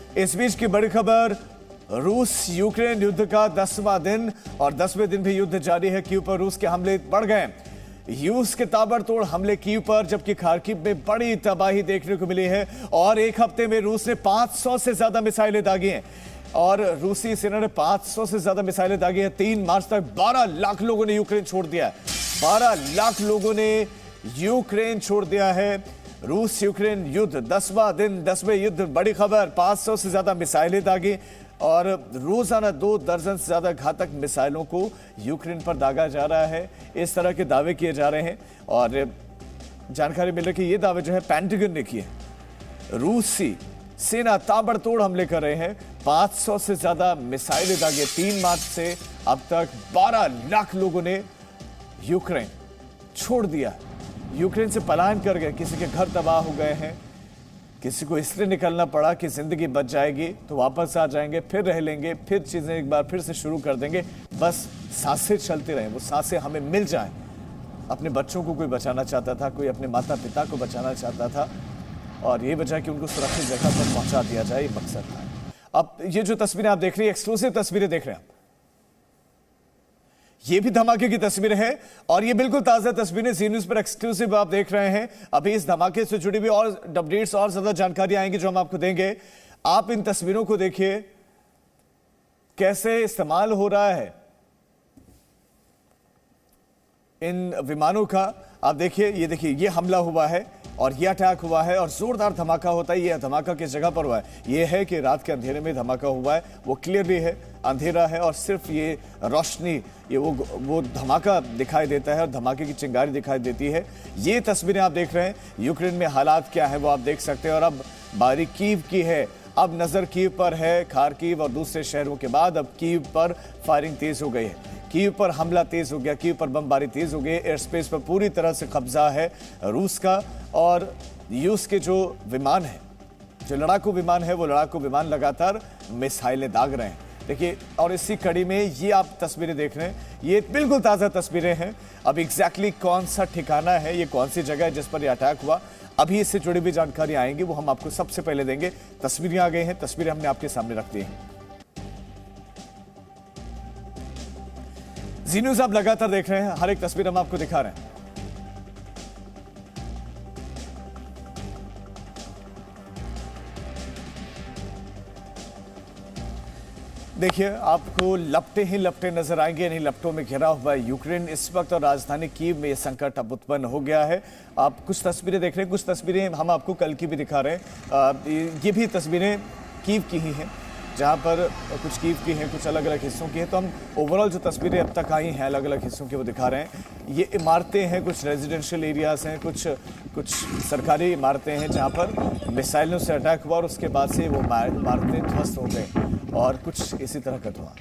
इस बीच की बड़ी खबर, रूस यूक्रेन युद्ध का 10वां दिन और 10वें दिन भी युद्ध जारी है। कीव पर रूस के हमले बढ़ गए। रूस के ताबड़तोड़ हमले कीव पर, जबकि खार्किव में बड़ी तबाही देखने को मिली है और एक हफ्ते में रूस ने 500 से ज्यादा मिसाइलें दागी हैं और रूसी सेना ने 500 से ज्यादा मिसाइलें दागी हैं। 3 मार्च तक 12 लाख लोगों ने यूक्रेन छोड़ दिया है। 12 लाख लोगों ने यूक्रेन छोड़ दिया है। रूस यूक्रेन युद्ध 10वां दिन, 10वें युद्ध, बड़ी खबर, 500 से ज्यादा मिसाइलें दागी और रोजाना 2 दर्जन से ज्यादा घातक मिसाइलों को यूक्रेन पर दागा जा रहा है। इस तरह के दावे किए जा रहे हैं और जानकारी मिल रही है कि ये दावे जो है पेंटागन ने किए। रूसी सेना ताबड़तोड़ हमले कर रहे हैं। 500 से ज्यादा मिसाइलें दागे। 3 मार्च से अब तक 12 लाख लोगों ने यूक्रेन छोड़ दिया। यूक्रेन से पलायन कर गए। किसी के घर तबाह हो गए हैं, किसी को इसलिए निकलना पड़ा कि जिंदगी बच जाएगी तो वापस आ जाएंगे, फिर रह लेंगे, फिर चीजें एक बार फिर से शुरू कर देंगे। बस सांसें चलती रहें, वो सांसें हमें मिल जाएं। अपने बच्चों को कोई बचाना चाहता था, कोई अपने माता पिता को बचाना चाहता था और ये वजह कि उनको सुरक्षित जगह पर पहुंचा दिया जाए, ये मकसद था। अब ये जो तस्वीरें आप देख रही हैं, एक्सक्लूसिव तस्वीरें देख रहे हैं आप, ये भी धमाके की तस्वीर है और ये बिल्कुल ताजा तस्वीरें जी न्यूज पर एक्सक्लूसिव आप देख रहे हैं। अभी इस धमाके से जुड़ी हुई और अपडेट्स और ज्यादा जानकारी आएंगी जो हम आपको देंगे। आप इन तस्वीरों को देखिए, कैसे इस्तेमाल हो रहा है इन विमानों का। आप देखिए, ये देखिए, ये हमला हुआ है और ये अटैक हुआ है और जोरदार धमाका होता है। ये धमाका किस जगह पर हुआ है? ये है कि रात के अंधेरे में धमाका हुआ है। वो क्लियरली है, अंधेरा है और सिर्फ ये रोशनी, ये वो धमाका दिखाई देता है और धमाके की चिंगारी दिखाई देती है। ये तस्वीरें आप देख रहे हैं। यूक्रेन में हालात क्या है वो आप देख सकते हैं और अब बारी कीव की है। अब नजर कीव पर है। खार्किव और दूसरे शहरों के बाद अब कीव पर फायरिंग तेज हो गई है। कीव पर हमला तेज हो गया, कीव पर बमबारी तेज हो गई। एयर स्पेस पर पूरी तरह से कब्जा है रूस का और रूस के जो विमान है, जो लड़ाकू विमान है, वो लड़ाकू विमान लगातार मिसाइलें दाग रहे हैं। देखिए, और इसी कड़ी में ये आप तस्वीरें देख रहे हैं, ये बिल्कुल ताज़ा तस्वीरें हैं। अब एग्जैक्टली कौन सा ठिकाना है, ये कौन सी जगह है जिस पर यह अटैक हुआ, अभी इससे जुड़ी हुई जानकारी आएंगी, वो हम आपको सबसे पहले देंगे। तस्वीरें आ गई हैं, तस्वीरें हमने आपके सामने रख दी हैं। जी न्यूज़ आप लगातार देख रहे हैं, हर एक तस्वीर हम आपको दिखा रहे हैं। देखिए, आपको लपटे ही लपटे नजर आएंगे, यानी लपटों में घिरा हुआ है यूक्रेन इस वक्त और राजधानी कीव में यह संकट अब उत्पन्न हो गया है। आप कुछ तस्वीरें देख रहे हैं, कुछ तस्वीरें हम आपको कल की भी दिखा रहे हैं। ये भी तस्वीरें कीव की ही हैं, जहाँ पर कुछ कीव की हैं, कुछ अलग अलग हिस्सों की हैं। तो हम ओवरऑल जो तस्वीरें अब तक आई हैं अलग अलग हिस्सों की, वो दिखा रहे हैं। ये इमारतें हैं, कुछ रेजिडेंशियल एरियाज हैं, कुछ सरकारी इमारतें हैं जहाँ पर मिसाइलों से अटैक हुआ और उसके बाद से वो इमारतें ध्वस्त हो गई और कुछ इसी तरह का धुआं।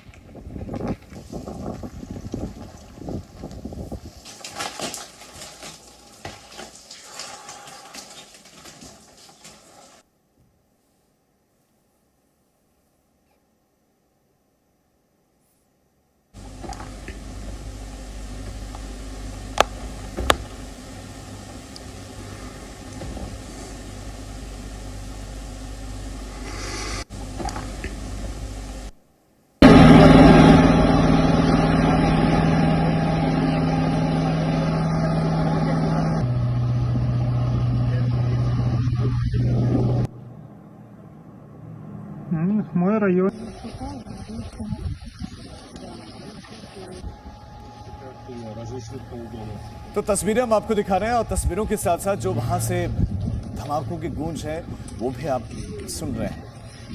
Мой район. तो तस्वीरें हम आपको दिखा रहे हैं और तस्वीरों के साथ साथ जो वहां से धमाकों की गूंज है वो भी आप सुन रहे हैं।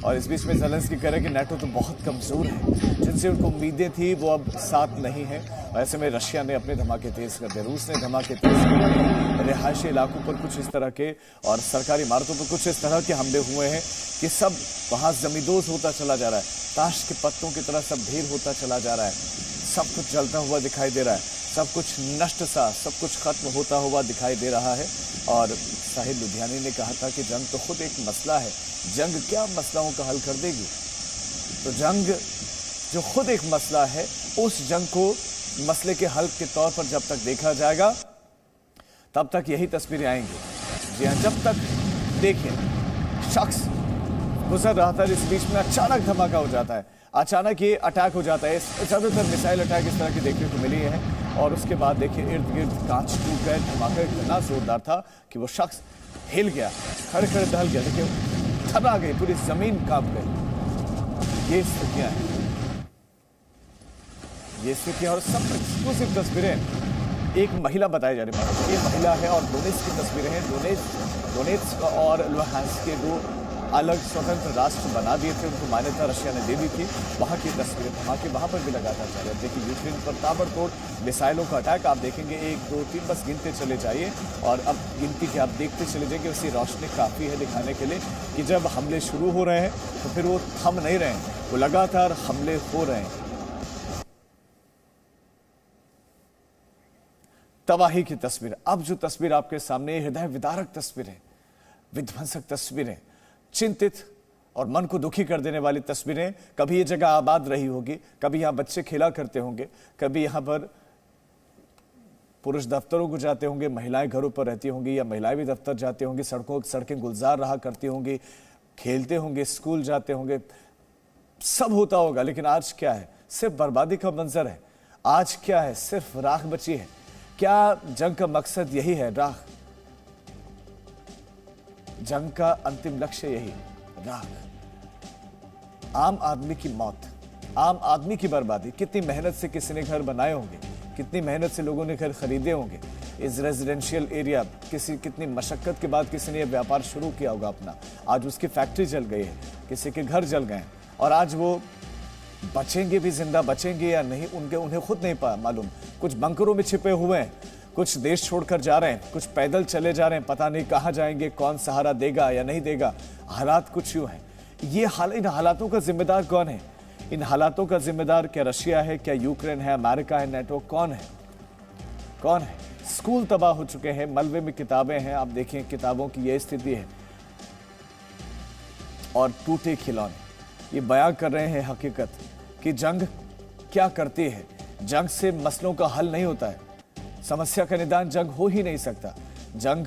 और इस बीच में ज़ेलेंस्की कह रहे हैं कि नाटो तो बहुत कमज़ोर है, जिनसे उनको उम्मीदें थी वो अब साथ नहीं है। ऐसे में रशिया ने अपने धमाके तेज कर दिए, रूस ने धमाके तेज कर दिए। रिहायशी इलाकों पर कुछ इस तरह के और सरकारी इमारतों पर कुछ इस तरह के हमले हुए हैं कि सब वहाँ जमींदोज होता चला जा रहा है। ताश के पत्तों की तरह सब ढेर होता चला जा रहा है। सब कुछ जलता हुआ दिखाई दे रहा है, सब कुछ नष्ट सा, सब कुछ खत्म होता हुआ दिखाई दे रहा है। और साहिद लुधियानी ने कहा था कि जंग तो खुद एक मसला है, जंग क्या मसलों का हल कर देगी। तो जंग जो खुद एक मसला है, उस जंग को मसले के हल के तौर पर जब तक देखा जाएगा तब तक यही तस्वीरें आएंगी। जी हाँ, जब तक देखिए शख्स गुजर रहा था, इस बीच में अचानक धमाका हो जाता है, अचानक ये अटैक हो जाता है। ज्यादातर मिसाइल अटैक इस तरह की देखने को मिली है। और उसके बाद देखिए इर्द गिर्द कांच टूट गए, धमाका इतना जोरदार था कि वो शख्स हिल गया, खड़े खड़े दहल गया। देखिए थर्रा गई, पूरी जमीन कांप गई। ये स्थितियां हैं, ये स्थितियां और सब एक्सक्लूसिव तस्वीरें। एक महिला बताई जा रही है, ये महिला है और डोनेट्स की तस्वीरें हैं। डोनेट्स और लुहांस्क के दो अलग स्वतंत्र राष्ट्र बना दिए थे, उनको मान्यता रशिया ने दे दी थी। वहाँ की तस्वीरें, धमाके वहाँ पर भी लगातार जा रहे थे कि यूक्रेन पर ताबड़तोड़ मिसाइलों का अटैक। आप देखेंगे 1 2 3 बस गिनते चले जाइए और अब गिनती के आप देखते चले जाइए। उसकी रोशनी काफ़ी है दिखाने के लिए कि जब हमले शुरू हो रहे हैं तो फिर वो थम नहीं रहे हैं, वो लगातार हमले हो रहे हैं। तबाही की तस्वीर, अब जो तस्वीर आपके सामने, हृदय विदारक तस्वीरें, विध्वंसक तस्वीरें, चिंतित और मन को दुखी कर देने वाली तस्वीरें। कभी ये जगह आबाद रही होगी, कभी यहां बच्चे खेला करते होंगे, कभी यहां पर पुरुष दफ्तरों को जाते होंगे, महिलाएं घरों पर रहती होंगी या महिलाएं भी दफ्तर जाती होंगी, सड़कें गुलजार रहा करती होंगी, खेलते होंगे, स्कूल जाते होंगे, सब होता होगा। लेकिन आज क्या है? सिर्फ बर्बादी का मंजर है। आज क्या है? सिर्फ राख बची है। क्या जंग का मकसद यही है? राख। जंग का अंतिम लक्ष्य यही, राख। आम आदमी की मौत, आम आदमी की बर्बादी। कितनी मेहनत से किसी ने घर बनाए होंगे, कितनी मेहनत से लोगों ने घर खरीदे होंगे इस रेजिडेंशियल एरिया, कितनी मशक्कत के बाद किसी ने यह व्यापार शुरू किया होगा अपना। आज उसकी फैक्ट्री जल गई है, किसी के घर जल गए और आज वो बचेंगे भी, जिंदा बचेंगे या नहीं उन्हें खुद नहीं मालूम। कुछ बंकरों में छिपे हुए हैं, कुछ देश छोड़कर जा रहे हैं, कुछ पैदल चले जा रहे हैं, पता नहीं कहां जाएंगे, कौन सहारा देगा या नहीं देगा। हालात कुछ यूं हैं। इन हालातों का जिम्मेदार कौन है? इन हालातों का जिम्मेदार क्या रशिया है, क्या यूक्रेन है, अमेरिका है, नेटो? कौन है? कौन है? स्कूल तबाह हो चुके हैं, मलबे में किताबें हैं। आप देखें किताबों की यह स्थिति है और टूटे खिलौने। ये बयां कर रहे हैं हकीकत कि जंग क्या करती है। जंग से मसलों का हल नहीं होता है, समस्या का निदान जंग हो ही नहीं सकता। जंग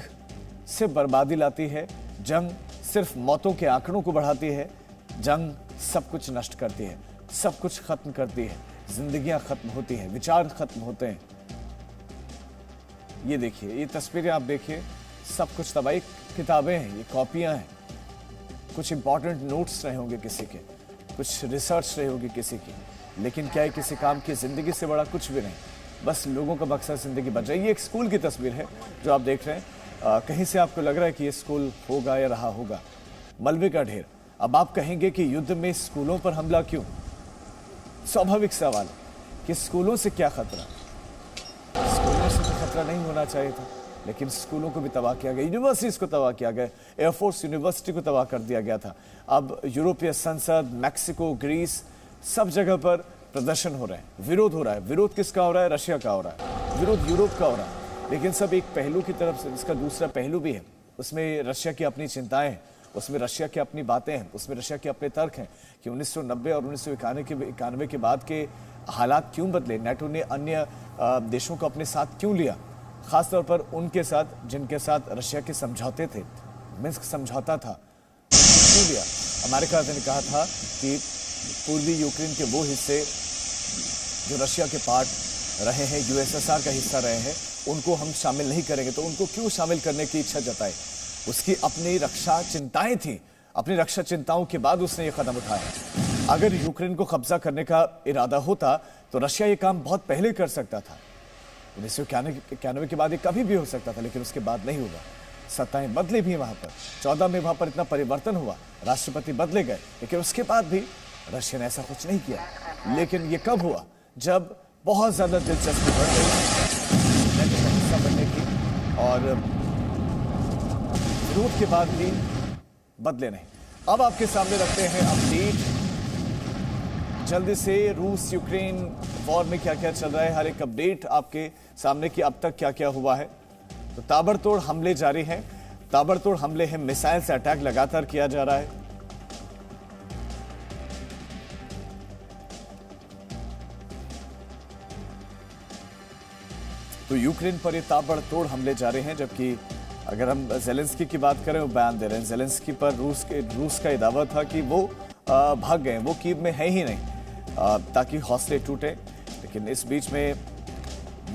सिर्फ बर्बादी लाती है, जंग सिर्फ मौतों के आंकड़ों को बढ़ाती है, जंग सब कुछ नष्ट करती है, सब कुछ खत्म करती है, जिंदगियां खत्म होती हैं, विचार खत्म होते हैं। ये देखिए, ये तस्वीरें आप देखिए, सब कुछ तबाही। किताबें हैं, ये कॉपियां हैं, कुछ इंपॉर्टेंट नोट्स रहे होंगे किसी के, कुछ रिसर्च रही होगी किसी की, लेकिन क्या है किसी काम की? जिंदगी से बड़ा कुछ भी नहीं, बस लोगों का मकसद जिंदगी बच जाए। ये एक स्कूल की तस्वीर है जो आप देख रहे हैं। कहीं से आपको लग रहा है कि ये स्कूल होगा या रहा होगा। मलबे का ढेर। अब आप कहेंगे कि युद्ध में स्कूलों पर हमला क्यों? स्वाभाविक सवाल कि स्कूलों से क्या खतरा? स्कूलों से तो खतरा नहीं होना चाहिए था, लेकिन स्कूलों को भी तबाह किया गया, यूनिवर्सिटीज को तबाह किया गया, एयरफोर्स यूनिवर्सिटी को तबाह कर दिया गया था। अब यूरोपीय संसद, मैक्सिको, ग्रीस, सब जगह पर प्रदर्शन हो रहे हैं, विरोध हो रहा है। विरोध किसका हो रहा है? रशिया का हो रहा है, विरोध यूरोप का हो रहा है। लेकिन सब एक पहलू की तरफ से, इसका दूसरा पहलू भी है। उसमें रशिया की अपनी चिंताएं हैं, उसमें रशिया की अपनी बातें हैं, उसमें रशिया के अपने तर्क हैं कि 1990 और 1991 के बाद के हालात क्यों बदले, नेटो ने अन्य देशों को अपने साथ क्यों लिया, खासतौर पर उनके साथ जिनके साथ रशिया के समझौते थे, मिन्स्क समझौता था, क्यों लिया? अमेरिका ने कहा था कि पूर्वी यूक्रेन के वो हिस्से जो रशिया के पार्ट रहे हैं, यूएसएसआर का हिस्सा रहे हैं, उनको हम शामिल नहीं करेंगे। तो उनको क्यों शामिल करने की इच्छा जताई? उसकी अपनी रक्षा चिंताएं थी, अपनी रक्षा चिंताओं के बाद उसने ये कदम उठाया। अगर यूक्रेन को कब्जा करने का इरादा होता तो रशिया ये काम बहुत पहले कर सकता था। 1991 के बाद ये कभी भी हो सकता था, लेकिन उसके बाद नहीं हुआ। सत्ताएं बदली भी वहां पर, 14 में वहां पर इतना परिवर्तन हुआ, राष्ट्रपति बदले गए, लेकिन उसके बाद भी रशिया ने ऐसा कुछ नहीं किया। लेकिन ये कब हुआ? जब बहुत ज्यादा दिलचस्पी बढ़ गई नेटो का हिस्सा बनने की, और विरोध के बाद भी बदले नहीं। अब आपके सामने रखते हैं अपडेट जल्दी से, रूस यूक्रेन वॉर में क्या क्या चल रहा है, हर एक अपडेट आपके सामने कि अब तक क्या क्या हुआ है। तो ताबड़तोड़ हमले जारी हैं, ताबड़तोड़ हमले हैं, मिसाइल से अटैक लगातार किया जा रहा है। तो यूक्रेन पर ये ताबड़तोड़ हमले जारी हैं, जबकि अगर हम ज़ेलेंस्की की बात करें, वो बयान दे रहे हैं ज़ेलेंस्की पर रूस का ये दावा था कि वो भाग गए, वो कीव में है ही नहीं, ताकि हौसले टूटे। लेकिन इस बीच में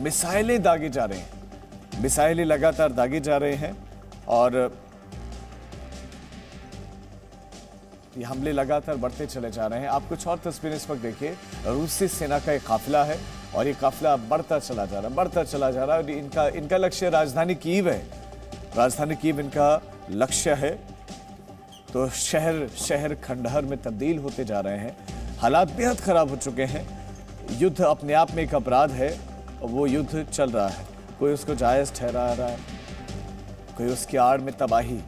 मिसाइलें दागे जा रहे हैं, मिसाइलें लगातार दागे जा रहे हैं और ये हमले लगातार बढ़ते चले जा रहे हैं। आप कुछ और तस्वीरें इस वक्त देखिए। रूसी सेना का एक काफिला है और ये काफिला बढ़ता चला जा रहा है और इनका लक्ष्य राजधानी कीव है। राजधानी कीव इनका लक्ष्य है। तो शहर खंडहर में तब्दील होते जा रहे हैं। हालात बेहद खराब हो चुके हैं। युद्ध अपने आप में एक अपराध है और वो युद्ध चल रहा है। कोई उसको जायज ठहरा रहा है, कोई उसकी आड़ में तबाही।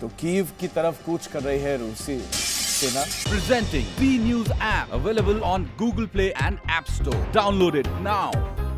तो कीव की तरफ कूच कर रही है रूसी सेना। Presenting B News app available on Google Play and App Store. Download it now.